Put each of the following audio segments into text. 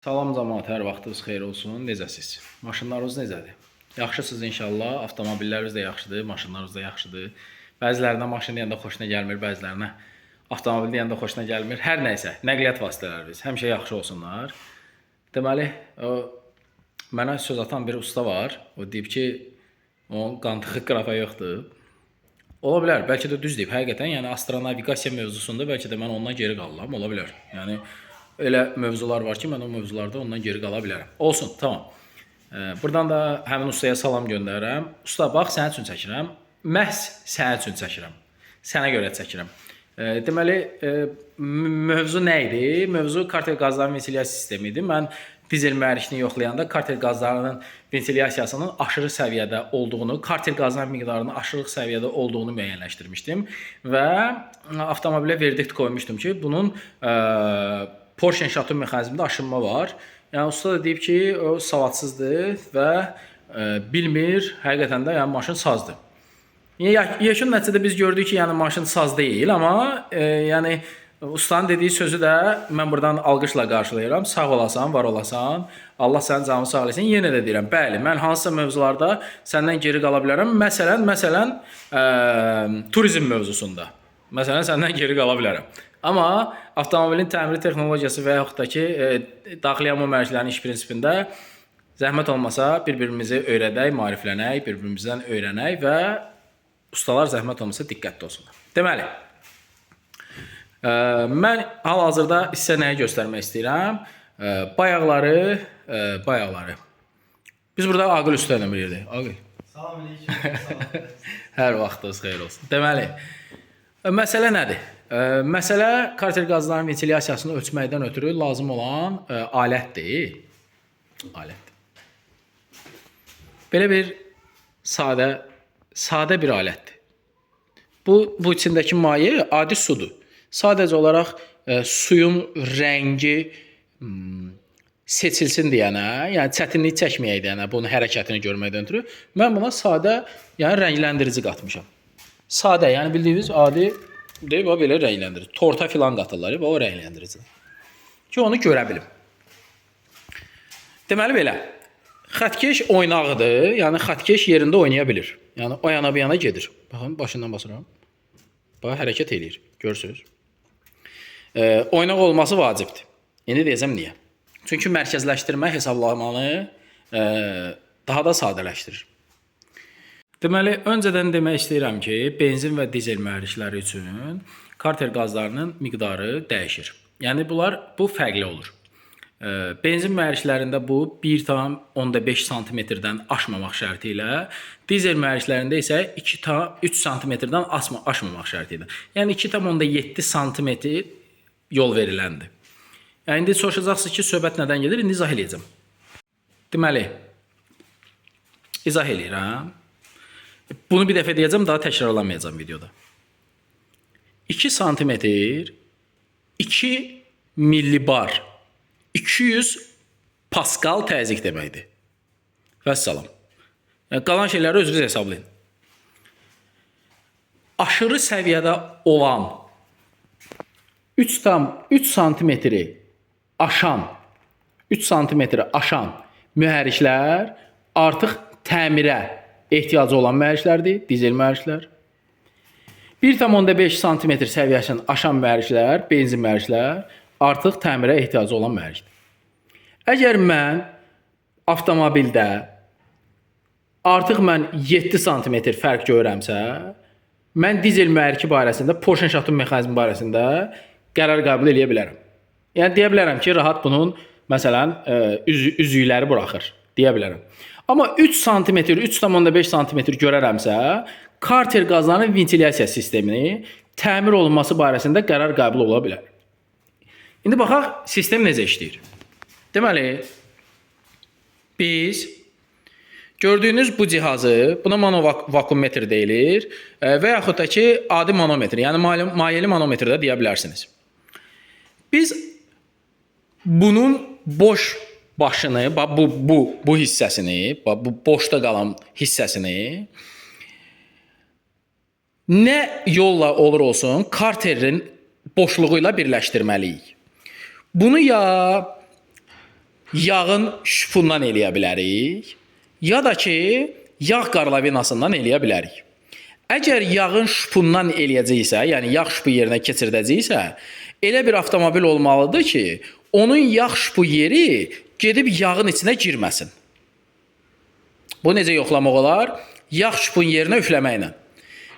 Salam cəmaət, hər vaxtınız xeyir olsun. Necəsiz? Maşınlarınız necədir? Yaxşısınız inşallah. Avtomobilləriniz də yaxşıdır, maşınlarınız da yaxşıdır. Bəzilərinə maşın deyəndə xoşuna gəlmir, bəzilərinə avtomobil deyəndə xoşuna gəlmir. Hər nəysə, nəqliyyat vasitələriniz həmişə yaxşı olsunlar. Deməli, mənə söz atan bir usta var. O deyib ki, onun qantığı qrafa yoxdur. Ola bilər, bəlkə də düz deyib. Həqiqətən, yəni astronavigasiya mövzusunda bəlkə də mən ondan geri qalıram. Ola bilər. Yəni elə mövzular var ki, mən o mövzularda ondan geri qala bilərəm. Olsun, tamam. Buradan da həmin ustaya salam göndərirəm. Usta, bax, sənin üçün çəkirəm. Məhz sənin üçün çəkirəm. Sənə görə çəkirəm. Deməli, mövzu nə idi? Mövzu karter qazların ventilyasiya sistemi idi. Mən dizel mühərrikini yoxlayanda karter qazlarının ventilyasiyasının aşırı səviyyədə olduğunu, karter qazların miqdarının aşırı səviyyədə olduğunu müəyyənləşdirmişdim və avtomobilə verdikt qoymuşdum ki, bunun Porsche şatun mexanizmində aşınma var. Yəni usta da deyib ki, o savadsızdır və bilmir, həqiqətən də yəni maşın sazdır. Yekun nəticədə biz gördük ki, yəni maşın saz deyil, amma yəni ustanın dediyi sözü də mən buradan alqışla qarşılayıram. Sağ olasan, var olasan. Allah sənin canını sağ eləsin. Yenə də deyirəm, bəli, mən hansısa mövzularda səndən geri qala bilərəm. Məsələn, turizm mövzusunda. Məsələn, səndən geri qala bilərəm. Amma avtomobilin təmiri texnologiyası və yaxud da ki, daxili yanma mühərriklərinin iş prinsipində zəhmət olmasa bir-birimizi öyrədək, maariflənək, bir-birimizdən öyrənək və ustalar zəhmət olmasa diqqətli olsunlar. Deməli, mən hal-hazırda sizə nəyi göstərmək istəyirəm? Bayaqları. Biz burada Aqil Usta ilə bilirdik. Aqil. Salam aleyküm. Hər vaxtınız xeyir olsun. Deməli, məsələ nədir? Məsələ karter qazların ventilyasiyasını ölçməkdən ötürü lazım olan alətdir. Belə bir sadə bir alətdir. Bu içindəki maye adi sudur. Sadəcə olaraq suyun rəngi seçilsin deyənə, yəni çətinlik çəkməyək deyənə, bunun hərəkətini görməkdən ötürü mən buna sadə, yəni rənglendirici qatmışam. Sadə, yəni bildiyiniz adi deyib, o belə rəngləndirir. Torta filan qatırlar, o rəngləndiricidir. Ki, onu görə bilim. Deməli belə, xətkeş oynağıdır, yəni xətkeş yerində oynaya bilir. Yəni, o yana bir yana gedir. Baxın, başından basıram. Bax, hərəkət eləyir, görürsünüz. Oynaq olması vacibdir. İndi deyəcəm niyə? Çünki mərkəzləşdirmə hesablamanı daha da sadələşdirir. Deməli, öncədən demək istəyirəm ki, benzin və dizel mühərrikləri üçün karter qazlarının miqdarı dəyişir. Yəni, bu fərqli olur. Benzin mühərriklərində bu 1,5 cm-dən aşmamaq şərti ilə, dizel mühərriklərində isə 2,3 cm-dən aşmamaq şərti ilə. Yəni, 2,7 cm yol veriləndir. Yəni, indi soruşacaqsınız ki, söhbət nədən gedir? İndi izah edəcəm. Deməli, izah eləyirəm. Bunu bir dəfə deyəcəm, daha təkrarlamayacağım videoda. 2 cm 2 millibar 200 paskal təzyiq deməkdir. Vəssalam. Yəni, qalan şeyləri özünüz hesablayın. Aşırı səviyyədə olan 3 cm aşan mühərriklər artıq təmirə ehtiyacı olan mühərriklərdir, dizel mühərriklər. 1,5 cm səviyyəsini aşan mühərriklər, benzin mühərriklər artıq təmirə ehtiyacı olan mühərrikdir. Əgər mən avtomobildə artıq mən 7 cm fərq görürəmsə, mən dizel mühərriki barəsində, Porsche şatun mexanizmi barəsində qərar qəbul edə bilərəm. Yəni, deyə bilərəm ki, rahat bunun, məsələn, üzükləri buraxır, deyə bilərəm. Amma 3 cm, 3,5 cm görərəmsə, karter qazlarının ventilyasiya sistemini təmir olunması barəsində qərar qəbul ola bilər. İndi baxaq, sistem necə işləyir. Deməli, biz gördüyünüz bu cihazı, buna vakuummetr deyilir və yaxud da ki, adi manometr, yəni mayeli manometr də deyə bilərsiniz. Biz bunun boş başını, bu hissəsini, bu boşda qalan hissəsini nə yolla olur olsun, karterin boşluğuyla birləşdirməliyik. Bunu ya yağın şpundan eləyə bilərik, ya da ki, yağ qarlavinasından eləyə bilərik. Əgər yağın şpundan eləyəcəksə, yəni yağ şpu yerinə keçirdəcəksə, elə bir avtomobil olmalıdır ki, onun yağ şpu yeri gedib yağın içinə girməsin. Bu necə yoxlamaq olar? Yağ şpun yerinə üfləməklə.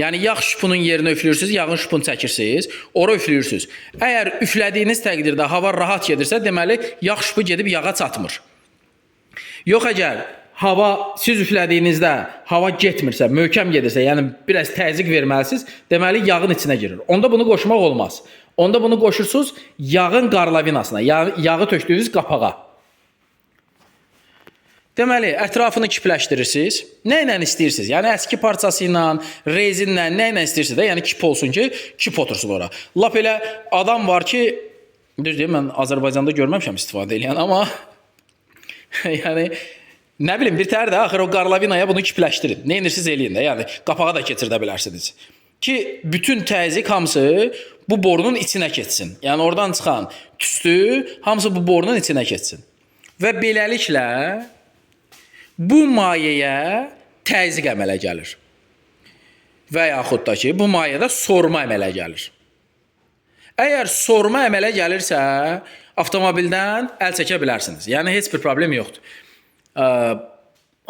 Yəni yağ şpunun yerinə üflürsünüz, yağın şpunu çəkirsiniz, ora üflürsünüz. Əgər üflədiyiniz təqdirdə hava rahat gedirsə, deməli yağ şpu gedib yağa çatmır. Yox əgər hava siz üflədiyinizdə hava getmirsə, möhkəm gedirsə, yəni biraz təzyiq verməlisiniz, deməli yağın içinə girir. Onda bunu qoşmaq olmaz. Onda bunu qoşursunuz yağın qarlavinasına, yağı tökdüyünüz qapağa. Deməli, ətrafını kipləşdirirsiniz. Nə ilə istəyirsiniz? Yəni əski parçası ilə, rezinlə, nə ilə istəyirsiniz də, yəni kip olsun ki, kip otursun ora. Lap elə adam var ki, düz deyim, mən Azərbaycanda görməmişəm istifadə edən, amma yəni nə bilim, bir tər də axır o qarlavinaya bunu kipləşdirin. Nə edirsiniz eləyin də, yəni qapağa da keçirdə bilərsiniz. Ki bütün təzyiq hamısı bu borunun içinə keçsin. Yəni oradan çıxan tüstü hamısı bu borunun içinə keçsin. Və beləliklə bu mayeyə təzyiq əmələ gəlir. Və yaxud da ki, bu mayədə sorma əmələ gəlir. Əgər sorma əmələ gəlirsə, avtomobildən əl çəkə bilərsiniz. Yəni heç bir problem yoxdur.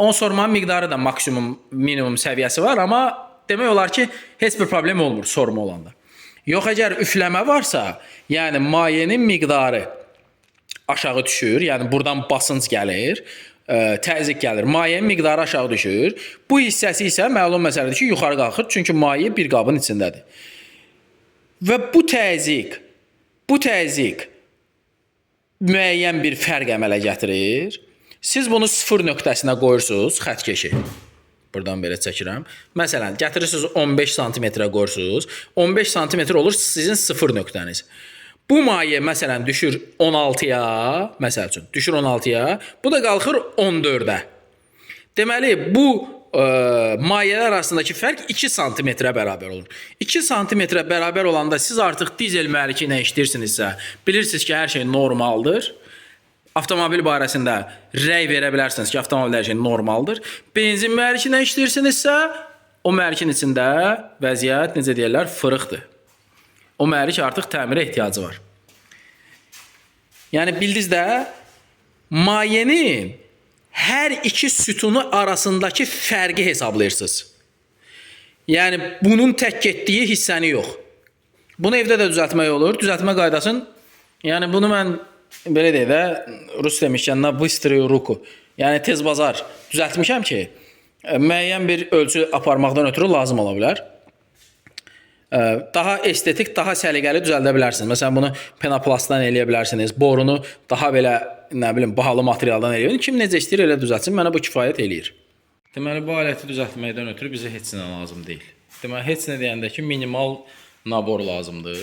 Onun sormanın miqdarı da maksimum, minimum səviyyəsi var, amma demək olar ki, heç bir problem olmur sorma olanda. Yox, əgər üfləmə varsa, yəni mayenin miqdarı aşağı düşür, yəni buradan basınc gəlir, təzyiq gəlir, mayenin miqdarı aşağı düşür. Bu hissəsi isə məlum məsələdir ki, yuxarı qalxır, çünki maye bir qabın içindədir. Və bu təzyiq müəyyən bir fərq əmələ gətirir. Siz bunu 0 nöqtəsinə qoyursunuz, xətkeşi. Buradan belə çəkirəm. Məsələn, gətirirsiniz 15 sm qoyursunuz. 15 sm olur sizin 0 nöqtəniz. Bu maye məsələn düşür 16-ya, məsəl üçün, düşür 16-ya, bu da qalxır 14-ə. Deməli, bu mayələr arasındakı fərq 2 sm-ə bərabər olur. 2 sm-ə bərabər olanda siz artıq dizel mühərriki ilə işləyirsinizsə, bilirsiniz ki, hər şey normaldır. Avtomobil barəsində rəy verə bilərsiniz ki, avtomobil hər şey normaldır. Benzin mühərriki ilə işləyirsinizsə, o mühərrikin içində vəziyyət, necə deyirlər, fırıqdır. O mühərrik artıq təmirə ehtiyacı var. Yəni, bildiniz də, mayenin hər iki sütunu arasındakı fərqi hesablayırsınız. Yəni, bunun tək getdiyi hissəni yox. Bunu evdə də düzəltmək olur. Düzəltmə qaydasını, yəni bunu mən, belə deyək də, rus demişkən, na bıstrıy ruku. Yəni, tez bazar düzəltmişəm ki, müəyyən bir ölçü aparmaqdan ötürü lazım ola bilər. Daha estetik, daha səliqəli düzəldə bilərsiniz. Məsələn, bunu penoplastdan eləyə bilərsiniz. Borunu daha belə, nə bilim, bahalı materialdan eləyə bilərsiniz. Kim necə istəyir elə düzəltsin, mənə bu kifayət eləyir. Deməli, bu aləti düzəltməkdən ötürü bizə heç nə lazım deyil. Deməli, heç nə deyəndə ki, minimal nabor lazımdır.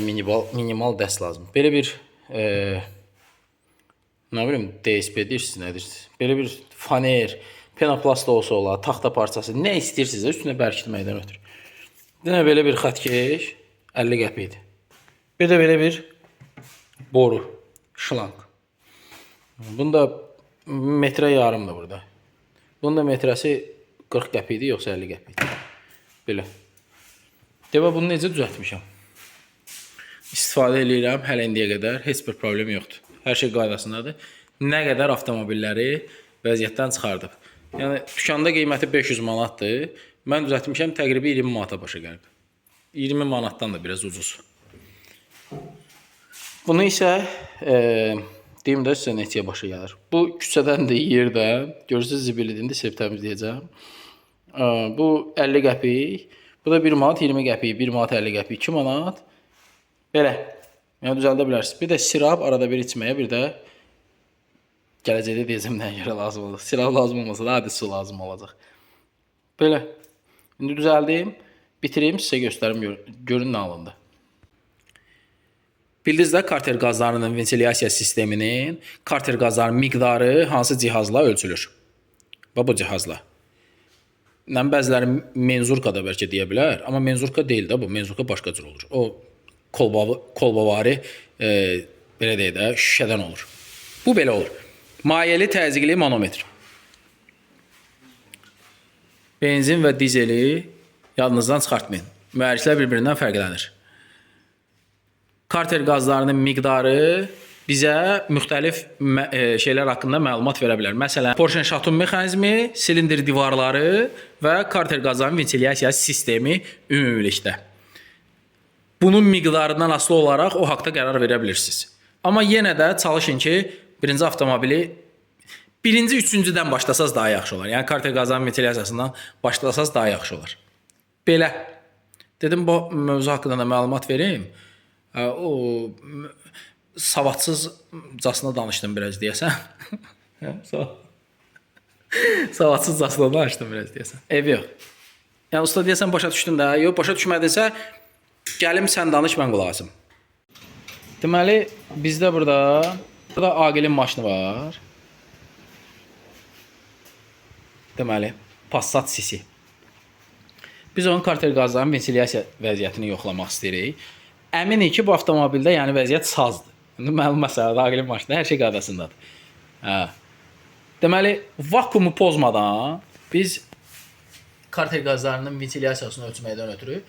Minimal dəst lazım. Belə bir, nə bilim, DSP deyirsiniz, nə deyirsiniz? Belə bir faner, penoplast da olsa olar, taxta parçası, nə istəyirsiniz üstünə bərkitməkdən ötürü. Yenə belə bir xətkeş 50 qəpikdir. Bir də belə bir boru, şlanq. Bunda metrə yarımdır burada. Bunun da metrəsi 40 qəpikdir, yoxsa 50 qəpikdir. Belə. Demək, bunu necə düzəltmişəm? İstifadə edirəm hələ indiyə qədər. Heç bir problem yoxdur. Hər şey qaydasındadır. Nə qədər avtomobilləri vəziyyətdən çıxardıb. Yəni, dükanda qiyməti 500 manatdır. Mən düzəltmişəm, təqribi 20 manata başa gəlib. 20 manatdan da biraz ucuz. Bunu isə, deyim də sizə neçəyə başa gəlir. Bu küçədəndir, yerdən. Görürsünüz, zibilidində sevib təmizləyəcəm. Bu 50 qəpik. Bu da 1 manat 20 qəpik, 1 manat 50 qəpik, 2 manat. Belə. Yəni, düzəldə bilərsiniz. Bir də sirab arada bir içməyə, bir də gələcəkdə deyəcəm nəyə görə lazım olacaq. Sirab lazım olmasa da adi su lazım olacaq. Belə. İndi düzəldim, bitireyim, sizə göstərim, görün nə alındı. Bildiniz də, karter qazlarının ventilyasiya sisteminin karter qazlarının miqdarı hansı cihazla ölçülür? Və bu cihazla. Bəziləri menzurka da bəlkə deyə bilər, amma menzurka deyil də bu, menzurka başqa cür olur. O kolbavari, belə deyək də, şüşədən olur. Bu belə olur. Mayeli təzyiqli manometr. Benzin və dizeli yadınızdan çıxartmayın. Mühərriklər bir-birindən fərqlənir. Karter qazlarının miqdarı bizə müxtəlif şeylər haqqında məlumat verə bilər. Məsələn, Porsche-Chaton mexanizmi, silindir divarları və karter qazlarının ventilyasiya sistemi ümumilikdə. Bunun miqdarından asılı olaraq o haqda qərar verə bilirsiniz. Amma yenə də çalışın ki, birinci avtomobili birinci, üçüncüdən başlasaz daha yaxşı olar. Yəni karter qazlarının ventilyasiyasından başlasaz daha yaxşı olar. Belə. Dedim, bu mövzu haqqında da məlumat verim. O savadsızcasına danışdım biraz deyəsən. Savadsızcasına danışdım biraz deyəsən. Ev yox. Yəni usta deyəsən başa düşdün də, yox başa düşmədinsə gəlim sən danış, mən qulaq asım. Deməli bizdə burada Aqilin maşını var. Deməli Passat sisi. Biz onun karter qazlarının ventilyasiya vəziyyətini yoxlamaq istəyirik. Əminik ki, bu avtomobildə yəni vəziyyət sazdır. Məlum məsələdir, Aqilin maşında hər şey qaydasındadır. Deməli, vakuumu pozmadan biz karter qazlarının ventilyasiyasını ölçməkdən ötürü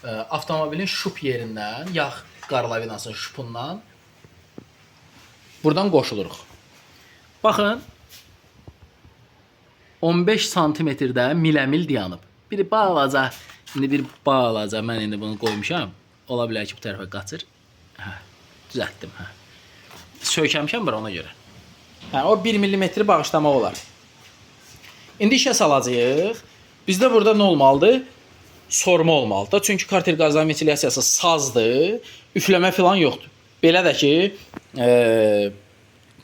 avtomobilin şup yerindən, yağ qarlavinasının şupundan buradan qoşuluruq. Baxın, 15 santimetrdə miləmil dayanıb. Bir balaca, mən indi bunu qoymuşam. Ola bilər ki, bu tərəfə qaçır. Düzəltdim. Söykəmişəm bir ona görə. O 1 millimetri bağışlamaq olar. İndi işə salacağıq. Bizdə burada nə olmalıdır? Sorma olmalıdır. Çünki karter qazlarının ventilyasiyası sazdır. Üfləmə falan yoxdur. Belə də ki,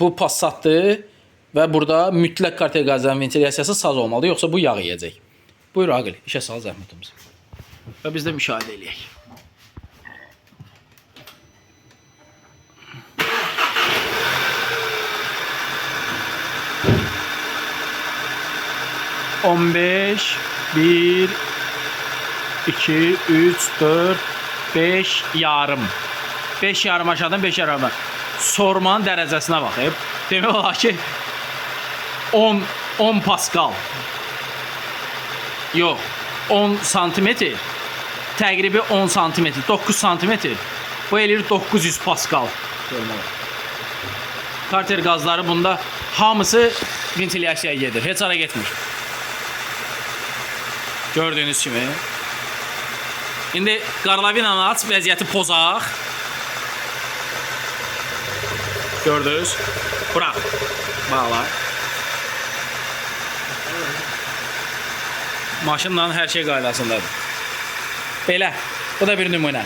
bu Passatdır və burada mütləq karter qazlarının ventilyasiyası saz olmalıdır. Yoxsa bu yağ yiyəcək. Buyur Aqil, işə sal zəhmətimiz. Və biz də müşahidə eləyək. On beş, 1, 2, 3, 4, 5 yarım. 5 yarım aşağıdan 5 yarım. Sormanın dərəcəsinə baxıb. Demək olar ki 10 paskal. Yox, 10 santimetr. Təqribi 10 santimetr, 9 santimetr. Bu eləyir 900 paskal. Karter qazları bunda hamısı ventilyasiyaya gedir. Heç ara getmir. Gördüyünüz kimi. İndi qarlavinanı aç, vəziyyəti pozaq. Gördünüz. Bırak. Bağla. Maşınla hər şey qaydasındadır. Belə. Bu da bir nümunə.